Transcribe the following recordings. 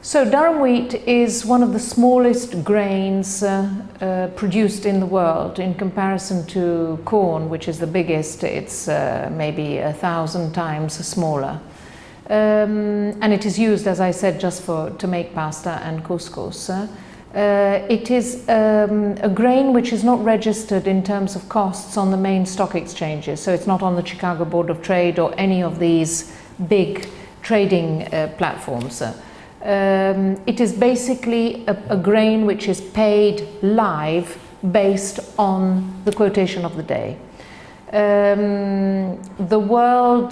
So durum wheat is one of the smallest grains produced in the world. In comparison to corn, which is the biggest, it's maybe 1,000 times smaller. And it is used, as I said, just to make pasta and couscous. It is a grain which is not registered in terms of costs on the main stock exchanges. So it's not on the Chicago Board of Trade or any of these big trading platforms. It is basically a grain which is paid live based on the quotation of the day. The world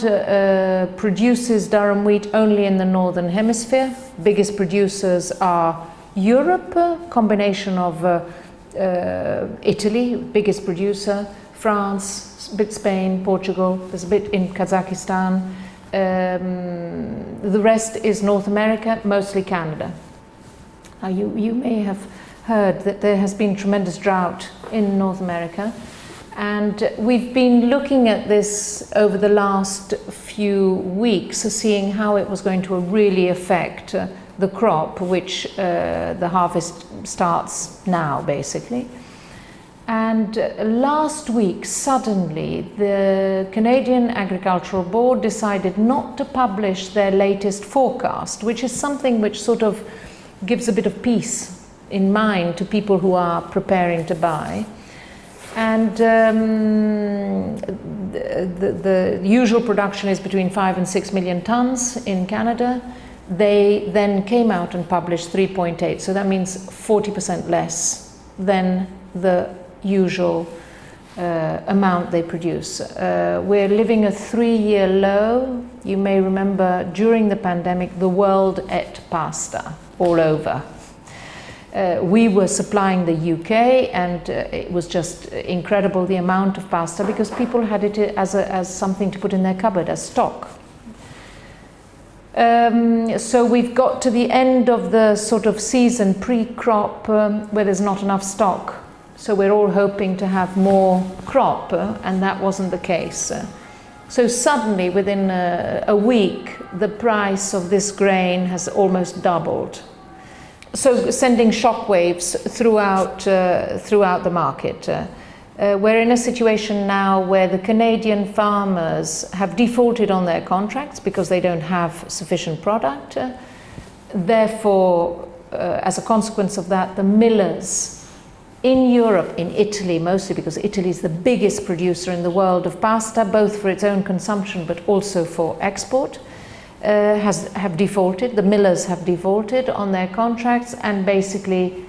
produces durum wheat only in the northern hemisphere. Biggest producers are Europe, combination of Italy, biggest producer, France, a bit Spain, Portugal, there's a bit in Kazakhstan. The rest is North America, mostly Canada. Now you may have heard that there has been tremendous drought in North America, and we've been looking at this over the last few weeks, seeing how it was going to really affect the crop, which the harvest starts now basically. And last week, suddenly, the Canadian Agricultural Board decided not to publish their latest forecast, which is something which sort of gives a bit of peace in mind to people who are preparing to buy. And the usual production is between 5 and 6 million tons in Canada. They then came out and published 3.8, so that means 40% less than the usual amount they produce. We're living a 3-year low. You may remember during the pandemic the world ate pasta all over. We were supplying the UK, and it was just incredible the amount of pasta, because people had it as something to put in their cupboard as stock. So we've got to the end of the sort of season pre-crop where there's not enough stock. So we're all hoping to have more crop, and that wasn't the case. So suddenly, within a week, the price of this grain has almost doubled. So sending shockwaves throughout the market. We're in a situation now where the Canadian farmers have defaulted on their contracts because they don't have sufficient product. Therefore, as a consequence of that, the millers in Europe, in Italy mostly, because Italy is the biggest producer in the world of pasta, both for its own consumption but also for export, have defaulted. The millers have defaulted on their contracts, and basically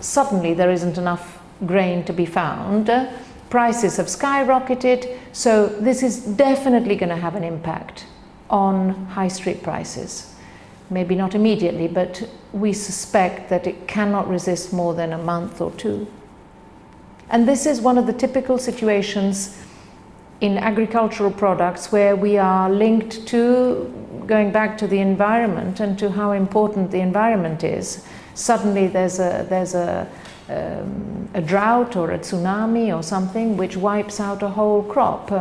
suddenly there isn't enough grain to be found. Prices have skyrocketed, so this is definitely going to have an impact on high street prices. Maybe not immediately, but we suspect that it cannot resist more than a month or two. And this is one of the typical situations in agricultural products where we are linked to going back to the environment and to how important the environment is. Suddenly there's a drought or a tsunami or something which wipes out a whole crop.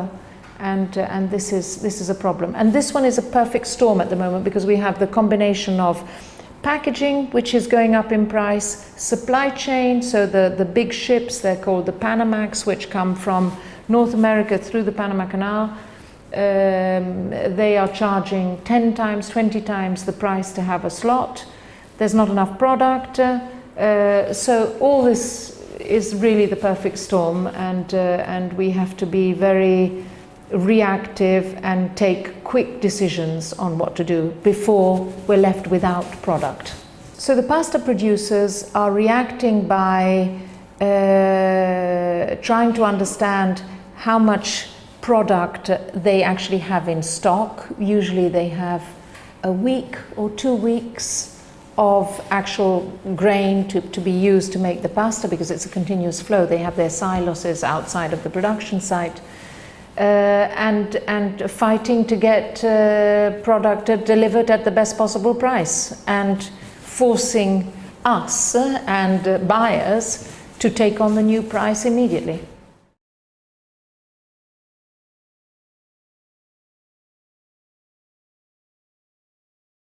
And this is a problem. And this one is a perfect storm at the moment, because we have the combination of packaging, which is going up in price, supply chain, so the big ships, they're called the Panamax, which come from North America through the Panama Canal. They are charging 10 times, 20 times the price to have a slot. There's not enough product. So all this is really the perfect storm, and we have to be very reactive and take quick decisions on what to do before we're left without product. So the pasta producers are reacting by trying to understand how much product they actually have in stock. Usually they have a week or 2 weeks of actual grain to be used to make the pasta, because it's a continuous flow. They have their silos outside of the production site. And fighting to get product delivered at the best possible price, and forcing us and buyers to take on the new price immediately.